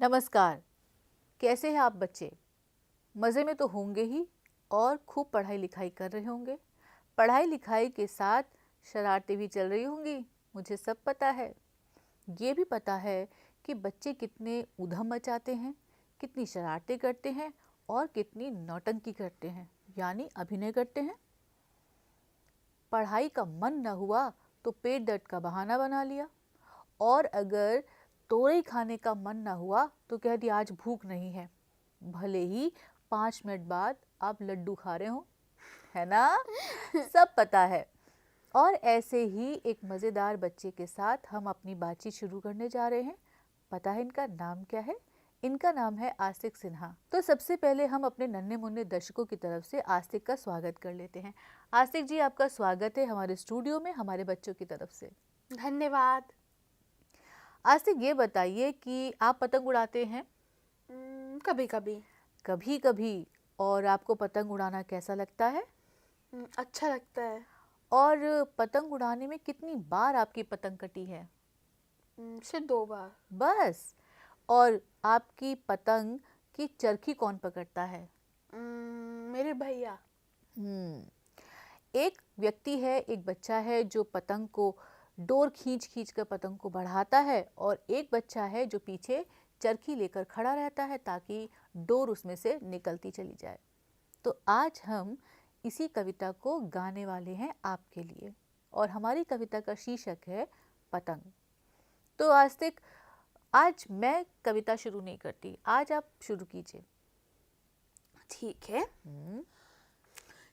नमस्कार। कैसे हैं आप बच्चे? मज़े में तो होंगे ही और खूब पढ़ाई लिखाई कर रहे होंगे। पढ़ाई लिखाई के साथ शरारतें भी चल रही होंगी, मुझे सब पता है। ये भी पता है कि बच्चे कितने ऊधम मचाते हैं, कितनी शरारतें करते हैं और कितनी नौटंकी करते हैं, यानी अभिनय करते हैं। पढ़ाई का मन न हुआ तो पेट दर्द का बहाना बना लिया, और अगर तोरई खाने का मन ना हुआ तो कह दिया आज भूख नहीं है, भले ही 5 मिनट बाद आप लड्डू खा रहे हो, है ना? सब पता है। और ऐसे ही एक मज़ेदार बच्चे के साथ हम अपनी बातचीत शुरू करने जा रहे हैं। पता है इनका नाम क्या है? इनका नाम है आस्तिक सिन्हा। तो सबसे पहले हम अपने नन्हे मुन्ने दर्शकों की तरफ से आस्तिक का स्वागत कर लेते हैं। आस्तिक जी, आपका स्वागत है हमारे स्टूडियो में हमारे बच्चों की तरफ से। धन्यवाद। आस्तिक, ये बताइए कि आप पतंग उड़ाते हैं? कभी कभी। कभी कभी। और आपको पतंग उड़ाना कैसा लगता है? अच्छा लगता है। और पतंग उड़ाने में कितनी बार आपकी पतंग कटी है? सिर्फ 2 बार। बस? और आपकी पतंग की चरखी कौन पकड़ता है? मेरे भैया। एक व्यक्ति है, एक बच्चा है जो पतंग को डोर खींच खींच कर पतंग को बढ़ाता है, और एक बच्चा है जो पीछे चरखी लेकर खड़ा रहता है ताकि डोर उसमें से निकलती चली जाए। तो आज हम इसी कविता को गाने वाले हैं आपके लिए, और हमारी कविता का शीर्षक है पतंग। तो आस्तिक, आज मैं कविता शुरू नहीं करती, आज आप शुरू कीजिए। ठीक है।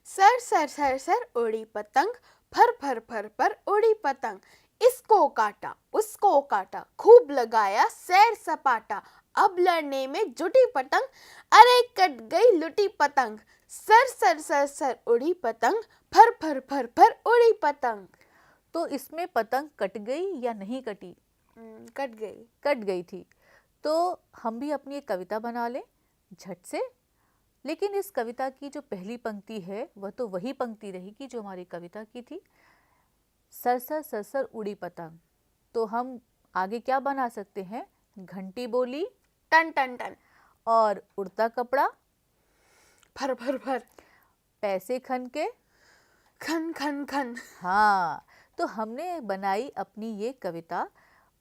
सर सर सर सर उड़ी पतंग, फर फर फर फर उड़ी पतंग, इसको काटा उसको काटा, खूब लगाया सैर सपाटा, अब लड़ने में जुटी पतंग, अरे कट गई लुटी पतंग। सर सर सर सर उड़ी पतंग, फर फर फर फर उड़ी पतंग। तो इसमें पतंग कट गई या नहीं कटी? कट गई। कट गई थी। तो हम भी अपनी एक कविता बना लें झट से। लेकिन इस कविता की जो पहली पंक्ति है वह तो वही पंक्ति रहेगी जो हमारी कविता की थी, सरसर सरसर उड़ी पतंग। तो हम आगे क्या बना सकते हैं? घंटी बोली टन टन टन, और उड़ता कपड़ा फर फर फर, पैसे खन के खन खन खन। हाँ, तो हमने बनाई अपनी ये कविता,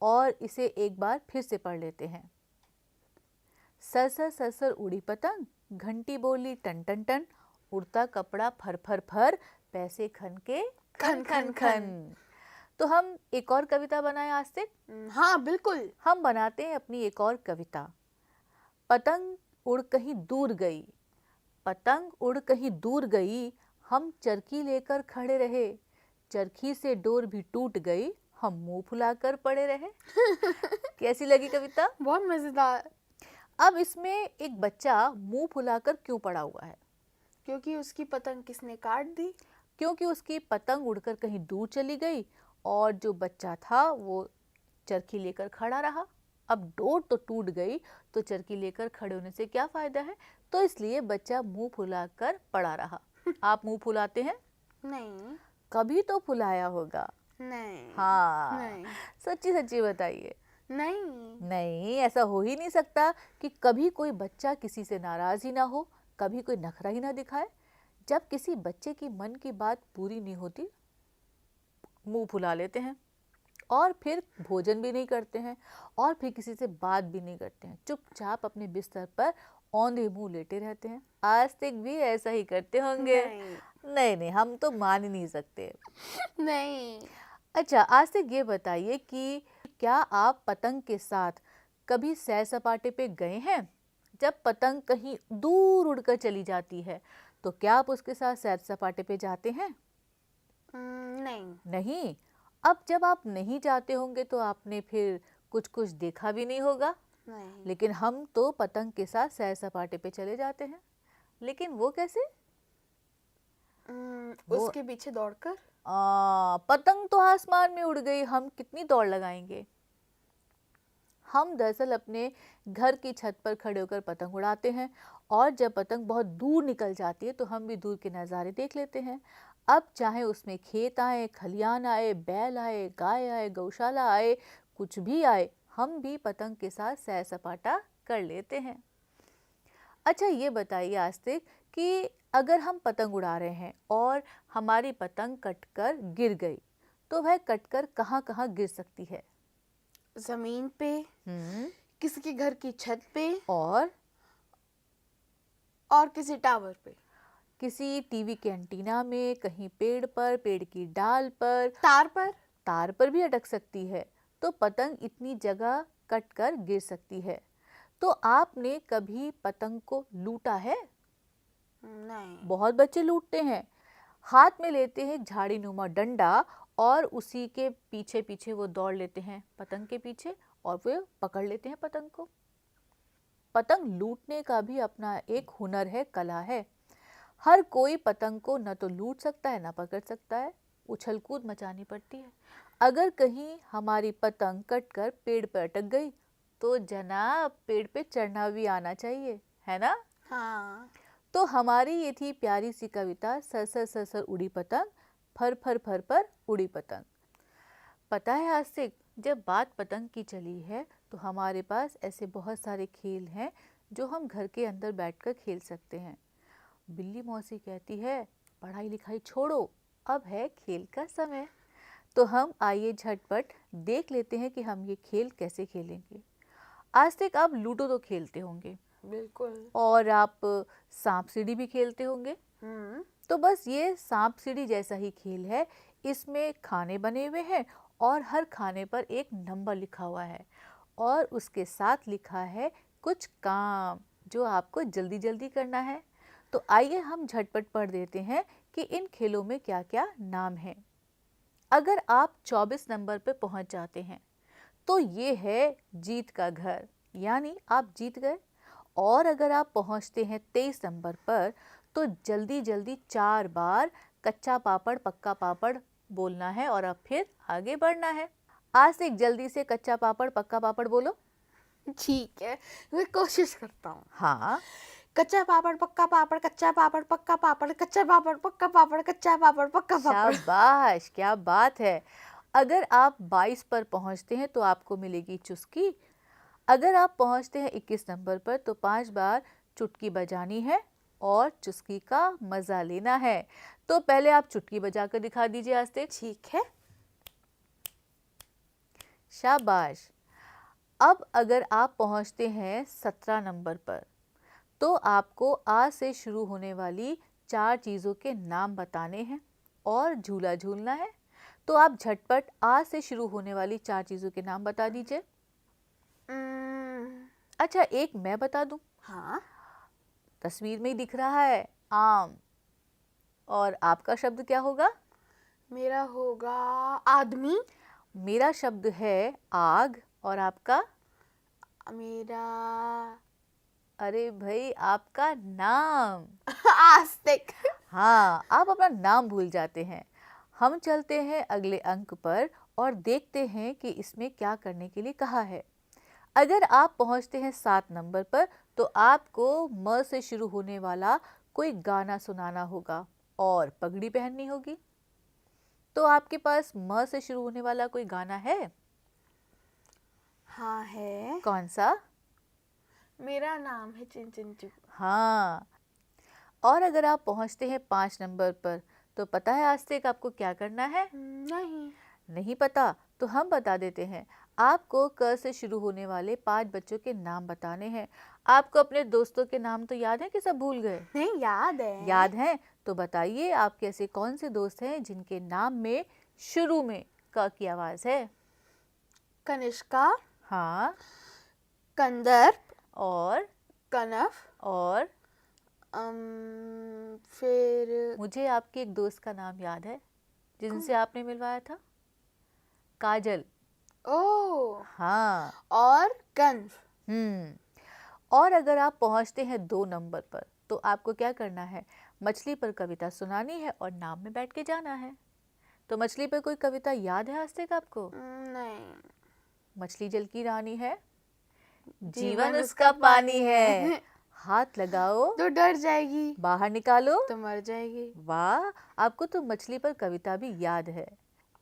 और इसे एक बार फिर से पढ़ लेते हैं। सरसर सरसर उड़ी पतंग, घंटी बोली टन टन टन, उड़ता कपड़ा फर फर फर, पैसे खन के खन खन खन। तो हम एक और कविता बनाए आज से। हाँ बिल्कुल। हम बनाते हैं अपनी एक और कविता। पतंग उड़ कहीं दूर गई, पतंग उड़ कहीं दूर गई, हम चरखी लेकर खड़े रहे, चरखी से डोर भी टूट गई, हम मुंह फुलाकर पड़े रहे। कैसी लगी कविता? बहुत मजेदार। अब इसमें एक बच्चा मुंह फुलाकर क्यों पड़ा हुआ है? क्योंकि उसकी पतंग किसने काट दी? क्योंकि उसकी पतंग उड़कर कहीं दूर चली गई, और जो बच्चा था वो चरखी लेकर खड़ा रहा। अब डोर तो टूट गई, तो चरखी लेकर खड़े होने से क्या फायदा है? तो इसलिए बच्चा मुंह फुलाकर पड़ा रहा। आप मुंह फुलाते हैं? नहीं। कभी तो फुलाया होगा। नहीं। हाँ, नहीं। सच्ची सच्ची बताइए। नहीं। नहीं, ऐसा हो ही नहीं सकता कि कभी कोई बच्चा किसी से नाराज ही ना हो, कभी कोई नखरा ही ना दिखाए। जब किसी बच्चे की मन की बात पूरी नहीं होती, मुंह फुला लेते हैं, और फिर भोजन भी नहीं करते हैं, और फिर किसी से बात भी नहीं करते हैं, चुपचाप अपने बिस्तर पर औंधे मुंह लेटे रहते हैं। आस्तिक भी ऐसा ही करते होंगे। नहीं नहीं, हम तो मान ही नहीं सकते। नहीं। अच्छा आस्तिक, ये बताइए कि क्या आप पतंग के साथ कभी सैर सपाटे पे गए हैं? जब पतंग कहीं दूर उड़कर चली जाती है तो क्या आप उसके साथ सैर सपाटे पे जाते हैं? नहीं। नहीं। अब जब आप नहीं जाते होंगे तो आपने फिर कुछ कुछ देखा भी नहीं होगा। नहीं। लेकिन हम तो पतंग के साथ सैर सपाटे पे चले जाते हैं। लेकिन वो कैसे? वो उसके पीछे दौड़कर। पतंग तो आसमान में उड़ गई, हम कितनी दौड़ लगाएंगे? हम दरअसल अपने घर की छत पर खड़े होकर पतंग उड़ाते हैं, और जब पतंग बहुत दूर निकल जाती है तो हम भी दूर के नज़ारे देख लेते हैं। अब चाहे उसमें खेत आए, खलियान आए, बैल आए, गाय आए, गौशाला आए, कुछ भी आए, हम भी पतंग के साथ सैर सपाटा कर लेते हैं। अच्छा ये बताइए आस्तिक कि अगर हम पतंग उड़ा रहे हैं और हमारी पतंग कटकर गिर गई तो वह कटकर कहाँ कहाँ गिर सकती है? जमीन पे, हम्म। किसी के घर की छत पे और किसी टावर पे, किसी टीवी के एंटीना में, कहीं पेड़ पर, पेड़ की डाल पर, तार पर भी अटक सकती है। तो पतंग इतनी जगह कटकर गिर सकती है। तो आपने कभी पतंग को लूटा है? नहीं। बहुत बच्चे लूटते हैं। हाथ में लेते हैं झाड़ी नुमा डंडा और उसी के पीछे पीछे वो दौड़ लेते हैं पतंग के पीछे और वे पकड़ लेते हैं पतंग को। पतंग लूटने का भी अपना एक हुनर है, कला है। हर कोई पतंग को न तो लूट सकता है न पकड़ सकता है, उछल कूद मचानी पड़ती है। अगर कहीं हमारी पतंग कटकर पेड़ पर अटक गई तो जनाब पेड़ पे चढ़ना भी आना चाहिए, है ना? हाँ। तो हमारी ये थी प्यारी सी कविता, सरसर सरसर उड़ी पतंग, फर फर फर पर उड़ी पतंग। पता है आस्तिक, जब बात पतंग की चली है तो हमारे पास ऐसे बहुत सारे खेल हैं जो हम घर के अंदर बैठकर खेल सकते हैं। बिल्ली मौसी कहती है पढ़ाई लिखाई छोड़ो, अब है खेल का समय। तो हम आइए झटपट देख लेते हैं कि हम ये खेल कैसे खेलेंगे। आस्तिक आप लूडो तो खेलते होंगे बिल्कुल। और आप सांप सीढ़ी भी खेलते होंगे। तो बस ये सांप सीढ़ी जैसा ही खेल है। इसमें खाने बने हुए हैं और हर खाने पर एक नंबर लिखा हुआ है और उसके साथ लिखा है कुछ काम जो आपको जल्दी जल्दी करना है। तो आइए हम झटपट पढ़ देते हैं कि इन खेलों में क्या क्या नाम हैं। अगर आप 24 नंबर पर पहुंच जाते हैं तो ये है जीत का घर, यानी आप जीत गए। और अगर आप पहुंचते हैं 23 नंबर पर तो जल्दी जल्दी 4 बार कच्चा पापड़ पक्का पापड़ बोलना है और अब फिर आगे बढ़ना है। आज से जल्दी से कच्चा पापड़ पक्का पापड़ बोलो। ठीक है, मैं कोशिश करता हूँ। हाँ। कच्चा पापड़ पक्का पापड़, कच्चा पापड़ पक्का पापड़, कच्चा पापड़ पक्का पापड़, कच्चा पापड़ पक्का पापड़। शाबाश, क्या बात है। अगर आप 22 पर पहुंचते हैं तो आपको मिलेगी चुस्की। अगर आप पहुंचते हैं 21 नंबर पर तो 5 बार चुटकी बजानी है और चुस्की का मजा लेना है। तो पहले आप चुटकी बजाकर दिखा दीजिए आस्तिक। ठीक है। शाबाश। अब अगर आप पहुंचते हैं 17 नंबर पर तो आपको आ से शुरू होने वाली 4 चीज़ों के नाम बताने हैं और झूला झूलना है। तो आप झटपट आ से शुरू होने वाली 4 चीज़ों के नाम बता दीजिए। अच्छा एक मैं बता दूं। हाँ। तस्वीर में ही दिख रहा है आम। और आपका शब्द क्या होगा? मेरा होगा आदमी। मेरा शब्द है आग। और आपका? मेरा अरे भाई आपका नाम। आस्तिक। हाँ, आप अपना नाम भूल जाते हैं। हम चलते हैं अगले अंक पर और देखते हैं कि इसमें क्या करने के लिए कहा है। अगर आप पहुंचते हैं 7 नंबर पर तो आपको म से शुरू होने वाला कोई गाना सुनाना होगा और पगड़ी पहननी होगी। तो आपके पास म से शुरू होने वाला कोई गाना है? हाँ है। कौन सा? मेरा नाम है चिन चिन चू। हाँ। और अगर आप पहुंचते हैं 5 नंबर पर तो पता है आस्तिक आपको क्या करना है? नहीं पता तो हम बता देते हैं। आपको क से शुरू होने वाले 5 बच्चों के नाम बताने हैं। आपको अपने दोस्तों के नाम तो याद है कि सब भूल गए? नहीं, याद है। याद है तो बताइए आपके ऐसे कौन से दोस्त हैं जिनके नाम में शुरू में क की आवाज है? कनिष्का। हाँ। कंदर्प। और कनफ। और फिर मुझे आपके एक दोस्त का नाम याद है जिनसे आपने मिलवाया था। काजल। ओ हाँ। और कंफ। और अगर आप पहुंचते हैं 2 नंबर पर तो आपको क्या करना है? मछली पर कविता सुनानी है और नाम में बैठ के जाना है। तो मछली पर कोई कविता याद है आस्तिक आपको? नहीं। मछली जल की रानी है, जीवन उसका पानी है, हाथ लगाओ तो डर जाएगी, बाहर निकालो तो मर जाएगी। वाह, आपको तो मछली पर कविता भी याद है।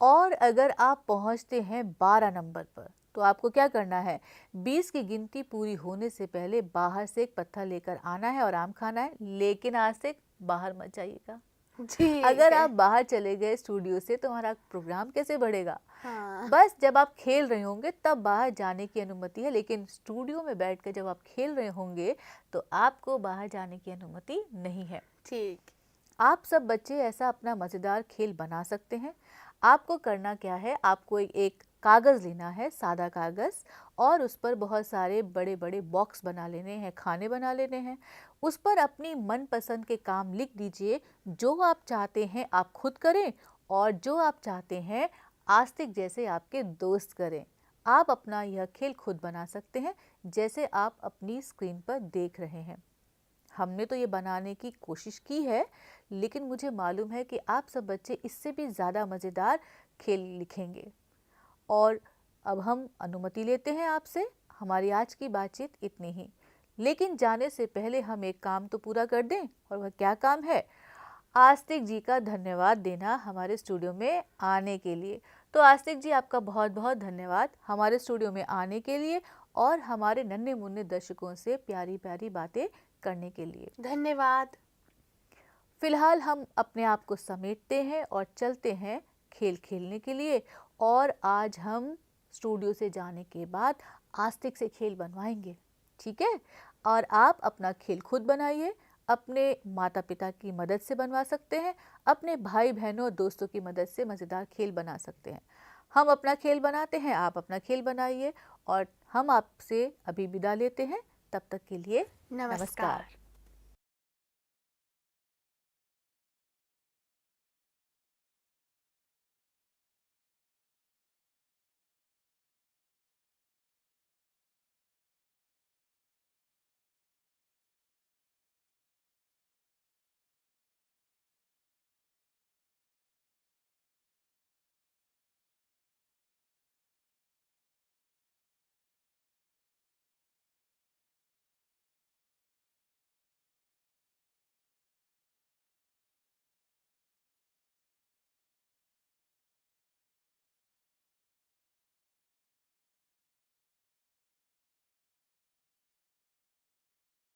और अगर आप पहुंचते हैं 12 नंबर पर तो आपको क्या करना है, 20 की गिनती पूरी होने से पहले बाहर से एक पत्थर लेकर आना है और आम खाना है, लेकिन आज से बाहर मत जाइएगा। अगर आप बाहर चले गए स्टूडियो से तो हमारा प्रोग्राम कैसे बढ़ेगा। हाँ। बस जब आप खेल रहे होंगे तब बाहर जाने की अनुमति है, लेकिन स्टूडियो में बैठकर जब आप खेल रहे होंगे तो आपको बाहर जाने की अनुमति नहीं है। ठीक। आप सब बच्चे ऐसा अपना मज़ेदार खेल बना सकते हैं। आपको करना क्या है, आपको एक कागज़ लेना है, सादा कागज़, और उस पर बहुत सारे बड़े बड़े बॉक्स बना लेने हैं, खाने बना लेने हैं। उस पर अपनी मनपसंद के काम लिख दीजिए। जो आप चाहते हैं आप खुद करें और जो आप चाहते हैं आस्तिक जैसे आपके दोस्त करें। आप अपना यह खेल खुद बना सकते हैं जैसे आप अपनी स्क्रीन पर देख रहे हैं। हमने तो ये बनाने की कोशिश की है, लेकिन मुझे मालूम है कि आप सब बच्चे इससे भी ज़्यादा मज़ेदार खेल लिखेंगे। और अब हम अनुमति लेते हैं आपसे। हमारी आज की बातचीत इतनी ही, लेकिन जाने से पहले हम एक काम तो पूरा कर दें, और वह क्या काम है, आस्तिक जी का धन्यवाद देना हमारे स्टूडियो में आने के लिए। तो आस्तिक जी, आपका बहुत बहुत धन्यवाद हमारे स्टूडियो में आने के लिए और हमारे नन्हे मुन्ने दर्शकों से प्यारी प्यारी बातें करने के लिए। धन्यवाद। फिलहाल हम अपने आप को समेटते हैं और चलते हैं खेल खेलने के लिए। और आज हम स्टूडियो से जाने के बाद आस्तिक से खेल बनवाएंगे, ठीक है। और आप अपना खेल खुद बनाइए, अपने माता पिता की मदद से बनवा सकते हैं, अपने भाई बहनों और दोस्तों की मदद से मज़ेदार खेल बना सकते हैं। हम अपना खेल बनाते हैं, आप अपना खेल बनाइए, और हम आपसे अभी विदा लेते हैं। तब तक के लिए नमस्कार। नमस्कार।